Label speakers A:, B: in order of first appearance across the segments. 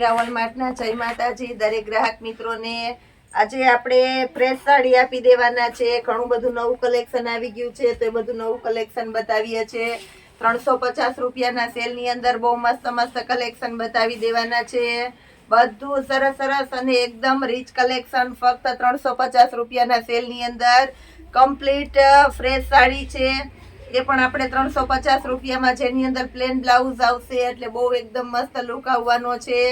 A: મીરા વોલમાર્ટના જય માતાજી દરેક ગ્રાહક મિત્રોને। આજે આપણે ફ્રેશ સાડી આપી દેવાના છે। ઘણું બધું નવું કલેક્શન આવી ગયું છે તો એ બધું નવું કલેક્શન બતાવીએ છીએ। 350 રૂપિયાના સેલની અંદર બહુ મસ્ત મસ્ત કલેક્શન બતાવી દેવાના છે। બધું સરસ સરસ અને એકદમ રીચ કલેક્શન ફક્ત 350 રૂપિયાના સેલની અંદર કમ્પ્લીટ ફ્રેશ સાડી છે। એ પણ આપણે 350 રૂપિયામાં જેની અંદર પ્લેન બ્લાઉઝ આવશે એટલે બહુ એકદમ મસ્ત લુક આવવાનો છે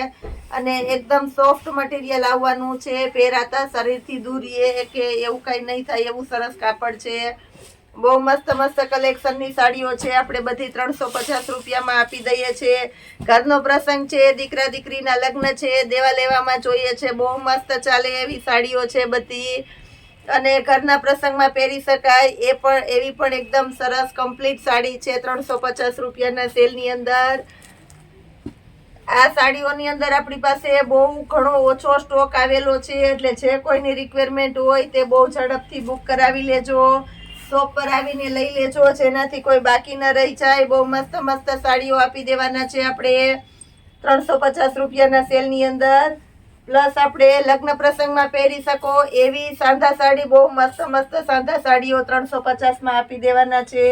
A: અને એકદમ સોફ્ટ મટીરિયલ આવવાનું છે। પહેરાતા શરીરથી દૂર કે એવું કઈ નહીં થાય એવું સરસ કાપડ છે। બહુ મસ્ત મસ્ત કલેક્શનની સાડીઓ છે। આપણે બધી 350 રૂપિયામાં આપી દઈએ છીએ। ઘરનો પ્રસંગ છે, દીકરા દીકરીના લગ્ન છે, દેવા લેવામાં જોઈએ છે, બહુ મસ્ત ચાલે એવી સાડીઓ છે બધી અને ઘરના પ્રસંગમાં પહેરી શકાય એવી પણ એકદમ સરસ કમ્પ્લીટ સાડી છે 350 રૂપિયાના સેલની અંદર। આ સાડીઓની અંદર આપણી પાસે બહુ ઘણો ઓછો સ્ટોક આવેલો છે એટલે જે કોઈની રિક્વાયરમેન્ટ હોય તે બહુ ઝડપથી બુક કરાવી લેજો, શોપ પર આવીને લઈ લેજો જેનાથી કોઈ બાકી ન રહી જાય। બહુ મસ્ત મસ્ત સાડીઓ આપી દેવાના છે આપણે 350 રૂપિયાના સેલની અંદર। પ્લસ આપણે લગ્ન પ્રસંગમાં પહેરી શકો એવી સાંધા સાડી બહુ મસ્ત મસ્ત સાંધા સાડીઓ 350માં આપી દેવાના છે।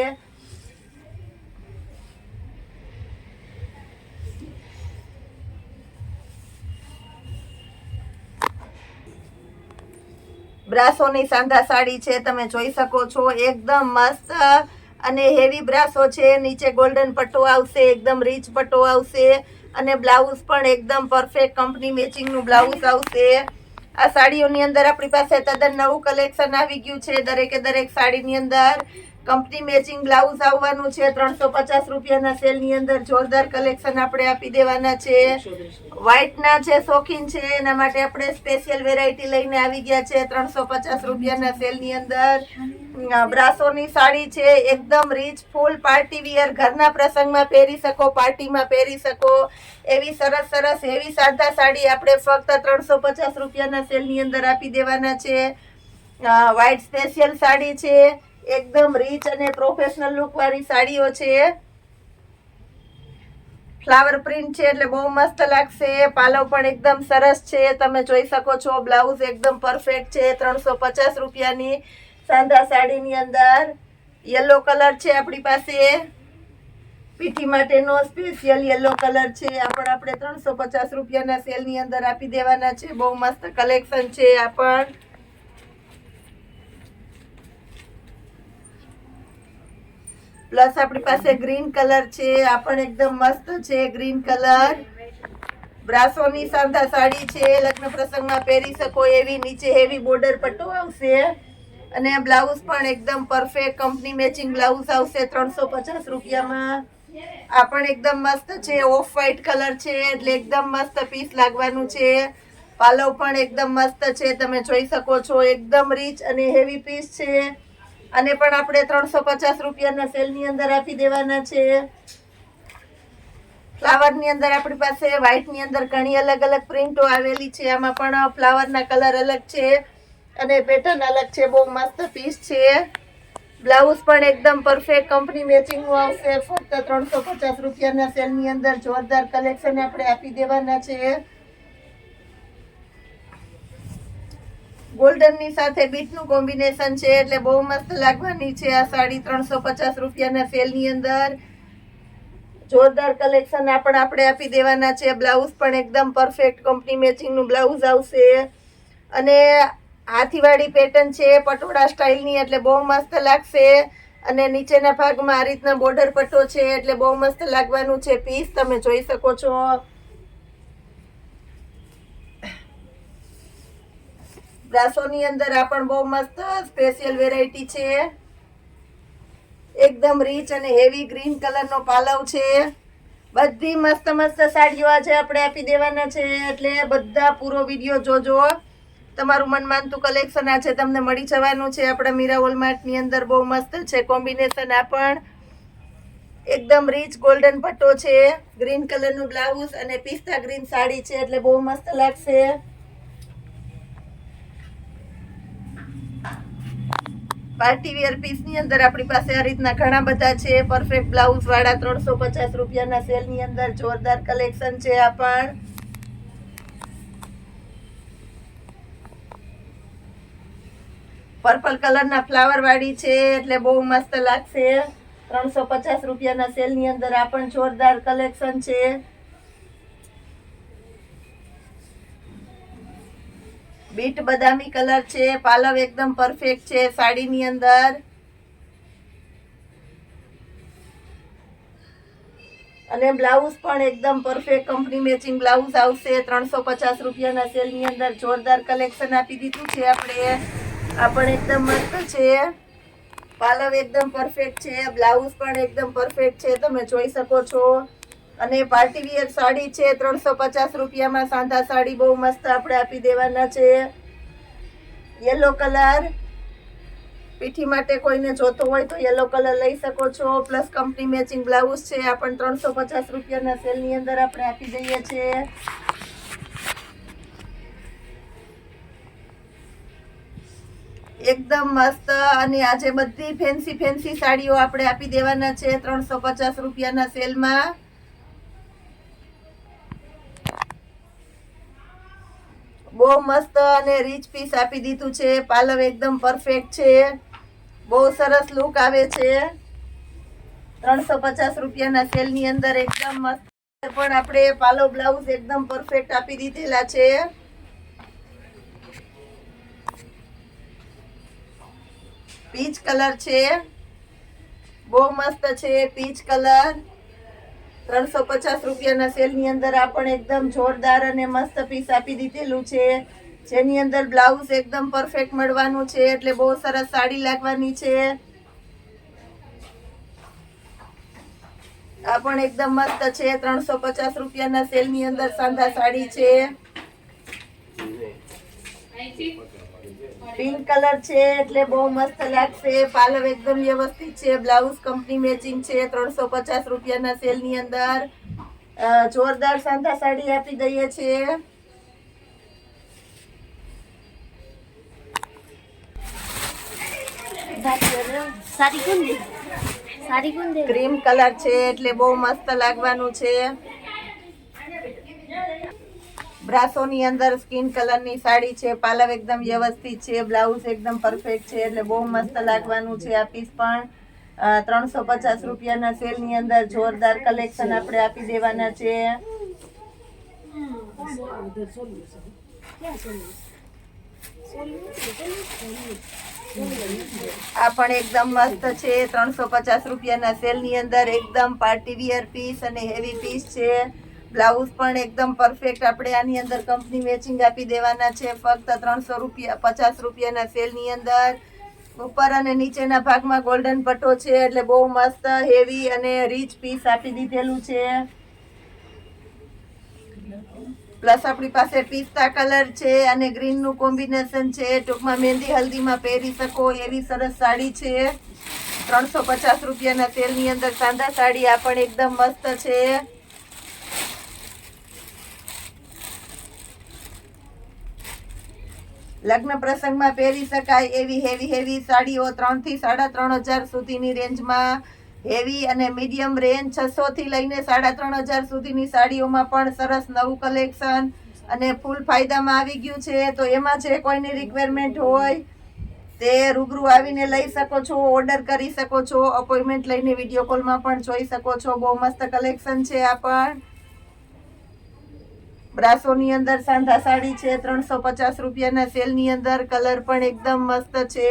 A: બ્રાસોની સાંધા સાડી છે, તમે જોઈ શકો છો એકદમ મસ્ત અને હેવી બ્રાસો છે। નીચે ગોલ્ડન પટ્ટો આવશે, એકદમ રીચ પટ્ટો આવશે અને બ્લાઉઝ પણ એકદમ પરફેક્ટ કંપની મેચિંગનું બ્લાઉઝ આવશે। આ સાડીઓની અંદર આપણી પાસે તદ્દન નવું કલેક્શન આવી ગયું છે। દરેકે દરેક સાડીની અંદર કંપની મેચિંગ બ્લાઉઝ આવવાનું છે 350 રૂપિયાના સેલની અંદર જોરદાર કલેક્શન આપણે આપી દેવાના છે। વ્હાઈટના જે શોખીન છે એના માટે આપણે સ્પેશિયલ વેરાયટી લઈને આવી ગયા છે 350 રૂપિયાના સેલની અંદર। બ્રાસોની સાડી છે, એકદમ રીચ ફૂલ પાર્ટી વિયર, ઘરના પ્રસંગમાં પહેરી શકો, પાર્ટીમાં પહેરી શકો એવી સરસ સરસ એવી સાદા સાડી આપણે ફક્ત 350 રૂપિયાના સેલની અંદર આપી દેવાના છે। વ્હાઈટ સ્પેશિયલ સાડી છે, એકદમ રીચ અને પ્રોફેશનલ લુક વાળી સાડીઓ છે। ફ્લાવર પ્રિન્ટ છે એટલે બહુ મસ્ત લાગશે। પાલવ પણ એકદમ સરસ છે, તમે જોઈ શકો છો। બ્લાઉઝ એકદમ પરફેક્ટ છે 350 રૂપિયાની સાંધા સાડીની અંદર। યલો કલર છે આપણી પાસે, પીઠી માટેનો સ્પેશિયલ યલો કલર છે। આ પણ આપણે 350 રૂપિયાના સેલની અંદર આપી દેવાના છે। બહુ મસ્ત કલેક્શન છે આ પણ। પ્લસ આપણી પાસે ગ્રીન કલર છે, આ પણ એકદમ મસ્ત છે ગ્રીન કલર। બ્રાસોની સાંધા સાડી છે, લગ્ન પ્રસંગમાં પહેરી શકો એવી, નીચે હેવી બોર્ડર પટ્ટો આવશે અને બ્લાઉઝ પણ એકદમ પરફેક્ટ કંપની મેચિંગ બ્લાઉઝ આવશે 350 રૂપિયામાં। આ પણ એકદમ મસ્ત છે, ઓફ વ્હાઈટ કલર છે એટલે એકદમ મસ્ત પીસ લાગવાનું છે। પાલવ પણ એકદમ મસ્ત છે, તમે જોઈ શકો છો, એકદમ રીચ અને હેવી પીસ છે। અને પણ આપણે 350 રૂપિયાના સેલની અંદર આપી દેવાના છે। ફ્લાવરની અંદર આપણી પાસે વ્હાઈટની અંદર ઘણી અલગ અલગ પ્રિન્ટો આવેલી છે, આમાં પણ ફ્લાવરના કલર અલગ છે અને પેટર્ન અલગ છે। બહુ મસ્ત પીસ છે। બ્લાઉઝ પણ એકદમ પરફેક્ટ કંપની મેચિંગનું આવશે ફક્ત 350 રૂપિયાના સેલની અંદર જોરદાર કલેક્શન આપણે આપી દેવાના છે। ગોલ્ડનની સાથે બીટનું કોમ્બિનેશન છે એટલે બહુ મસ્ત લાગવાની છે આ સાડી 350 રૂપિયાના સેલની અંદર જોરદાર કલેક્શન આપણે આપી દેવાના છે। બ્લાઉઝ પણ એકદમ પરફેક્ટ કંપની મેચિંગનું બ્લાઉઝ આવશે અને હાથીવાળી પેટર્ન છે પટોળા સ્ટાઇલની એટલે બહુ મસ્ત લાગશે અને નીચેના ભાગમાં આ રીતના બોર્ડર પટ્ટો છે એટલે બહુ મસ્ત લાગવાનું છે પીસ, તમે જોઈ શકો છો। બ્રાસોની અંદર આ પણ બહુ મસ્ત સ્પેશિયલ વેરાયટી છે, એકદમ રીચ અને હેવી ગ્રીન કલરનો પાલવ છે। બધી મસ્ત મસ્ત સાડીઓ આજે આપણે આપી દેવાના છે એટલે બધા પૂરો વિડીયો જોજો। તમારું મનમાનતું કલેક્શન આજે તમને મળી જવાનું છે આપણા મીરા વોલમાર્ટની અંદર। બહુ મસ્ત છે કોમ્બિનેશન, આ પણ એકદમ રીચ ગોલ્ડન પટ્ટો છે, ગ્રીન કલરનું બ્લાઉઝ અને પિસ્તા ગ્રીન સાડી છે એટલે બહુ મસ્ત લાગશે। પાર્ટી વેર પીસની અંદર આપણી પાસે આ રીતના ઘણા બધા છે પરફેક્ટ બ્લાઉઝ વાળા 350 રૂપિયાના સેલની અંદર જોરદાર કલેક્શન છે આ પણ। પર્પલ કલરના ફ્લાવર વાળી છે એટલે બહુ મસ્ત લાગશે. 350 રૂપિયાના સેલ ની અંદર આ પણ જોરદાર કલેક્શન છે. બીટ બદામી કલર છે, પાલવ એકદમ પરફેક્ટ છે સાડીની અંદર. અને બ્લાઉઝ પણ એકદમ પરફેક્ટ કંપની મેચિંગ બ્લાઉઝ આવશે. 350 રૂપિયાના સેલ ની અંદર જોરદાર કલેક્શન આપી દીધું છે આપણે. આ પણ એકદમ મસ્ત છે, પાલવ એકદમ પરફેક્ટ છે, બ્લાઉઝ પણ એકદમ પરફેક્ટ છે, તમે જોઈ શકો છો. અને પાર્ટી વિયર સાડી છે 350 રૂપિયામાં. સાંધા સાડી બહુ મસ્ત આપણે આપી દેવાના છે. યલો કલર, પીઠી માટે કોઈને જોતો હોય તો યલો કલર લઈ શકો છો. પ્લસ કંપની મેચિંગ બ્લાઉઝ છે. આ પણ 350 રૂપિયાના સેલ ની અંદર આપણે આપી દઈએ છીએ. એકદમ મસ્ત. અને આજે બધી ફેન્સી સાડીઓ આપણે આપી દેવાના છે 350 રૂપિયાના સેલમાં. બહુ મસ્ત અને રીચ પીસ આપી દીધું છે. પાલવ એકદમ પરફેક્ટ છે, બહુ સરસ લુક આવે છે. 350 રૂપિયાના સેલ ની અંદર એકદમ મસ્ત પણ આપણે પાલવ બ્લાઉઝ એકદમ પરફેક્ટ આપી દીધેલા છે. પીચ કલર છે, બહુ મસ્ત છે પીચ કલર. 350 રૂપિયાના સેલ ની અંદર આ પણ એકદમ જોરદાર અને મસ્ત પીસ આપી દીધેલું છે, જેની અંદર બ્લાઉઝ એકદમ પરફેક્ટ મળવાનું છે એટલે બહુ સરસ સાડી લાગવાની છે. આ પણ એકદમ મસ્ત છે. 350 રૂપિયાના સેલ ની અંદર સાંધા સાડી છે. પિંક કલર છે એટલે બહુ મસ્ત લાગશે. પાલવ એકદમ વ્યવસ્થિત છે, બ્લાઉઝ કંપની મેચિંગ છે. 350 રૂપિયાના સેલ ની અંદર જોરદાર સાંધા સાડી આપી દઈએ છીએ. ક્રીમ કલર છે એટલે બહુ મસ્ત લાગવાનું છે. બ્રાસોની અંદર સ્કિન કલરની સાડી છે. પાલવ એકદમ વ્યવસ્થિત છે, બ્લાઉઝ એકદમ પરફેક્ટ છે એટલે બહુ મસ્ત લાગવાનું છે. આ પીસ પણ 350 રૂપિયાના સેલ ની અંદર જોરદાર કલેક્શન આપણે આપી દેવાના છે. આ પણ એકદમ મસ્ત છે. 350 રૂપિયાના સેલ ની અંદર એકદમ પાર્ટી વિયર પીસ અને હેવી પીસ છે. બ્લાઉઝ પણ એકદમ પરફેક્ટ આપણે આની અંદર કંપની મેચિંગ આપી દેવાના છે. ફક્ત 350 રૂપિયાના સેલ ની અંદર. ઉપર અને નીચેના ભાગમાં ગોલ્ડન પટ્ટો છે એટલે બહુ મસ્ત હેવી અને રીચ પીસ આપી દીધેલું છે. પ્લસ આપણી પાસે પિસ્તા કલર છે અને ગ્રીન નું કોમ્બિનેશન છે. ટૂંકમાં મહેંદી હલ્દીમાં પહેરી શકો એવી સરસ સાડી છે. 350 રૂપિયાના સેલ ની અંદર સાંધા સાડી આ પણ એકદમ મસ્ત છે. લગ્ન પ્રસંગમાં પહેરી શકાય એવી હેવી સાડીઓ 3 થી 3.5 સુધીની રેન્જમાં. હેવી અને મીડિયમ રેન્જ 600 થી લઈને 3.5 સુધીની સાડીઓમાં પણ સરસ નવું કલેક્શન અને ફૂલ ફાયદામાં આવી ગયું છે. તો એમાં જે કોઈની રિક્વાયરમેન્ટ હોય તે રૂબરૂ આવીને લઈ શકો છો, ઓર્ડર કરી શકો છો, અપોઇન્ટમેન્ટ લઈને વિડીયો કોલમાં પણ જોઈ શકો છો. બહુ મસ્ત કલેક્શન છે. આ પણ બ્રાસોની અંદર સાંધા સાડી છે 350 રૂપિયાના સેલ ની અંદર. કલર પણ એકદમ મસ્ત છે.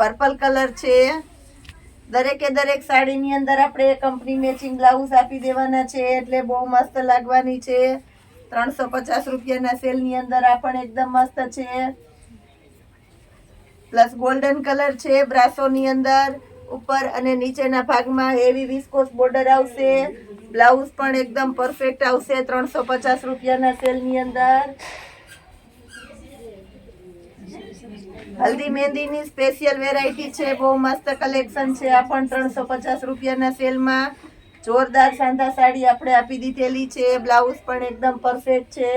A: પર્પલ કલર છે. દરેકે દરેક સાડીની અંદર આપણે કંપની મેચિંગ બ્લાઉઝ આપી દેવાના છે એટલે બહુ મસ્ત લાગવાની છે. 350 રૂપિયાના સેલ ની અંદર આ પણ એકદમ મસ્ત છે. પ્લસ ગોલ્ડન કલર છે બ્રાસોની અંદર. ઉપર અને નીચેના ભાગમાં હેવી વિસ્કોસ બોર્ડર આવશે. બ્લાઉઝ પણ એકદમ પરફેક્ટ આવશે 350 રૂપિયાના સેલ ની અંદર. હલ્દી મહેંદીની સ્પેશિયલ વેરાયટી છે, બહુ મસ્ત કલેક્શન છે. આ પણ 350 રૂપિયાના સેલમાં જોરદાર સાંધા સાડી આપણે આપી દીધેલી છે. બ્લાઉઝ પણ એકદમ પરફેક્ટ છે.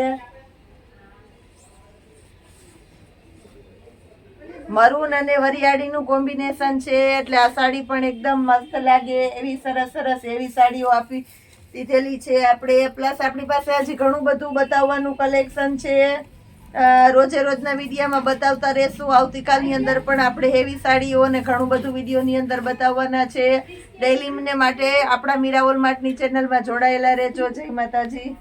A: મરૂન અને વરિયાળીનું કોમ્બિનેશન છે એટલે આ સાડી પણ એકદમ મસ્ત લાગે એવી સરસ એવી સાડીઓ આપી દીધેલી છે આપણે. પ્લસ આપણી પાસે હજી ઘણું બધું બતાવવાનું કલેક્શન છે. રોજે રોજના વિડીયોમાં બતાવતા રહેશું. આવતીકાલની અંદર પણ આપણે હેવી સાડીઓ અને ઘણું બધું વિડીયોની અંદર બતાવવાના છે. ડેઈલી માટે આપણા મીરા વોલમાર્ટની ચેનલમાં જોડાયેલા રહેજો. જય માતાજી.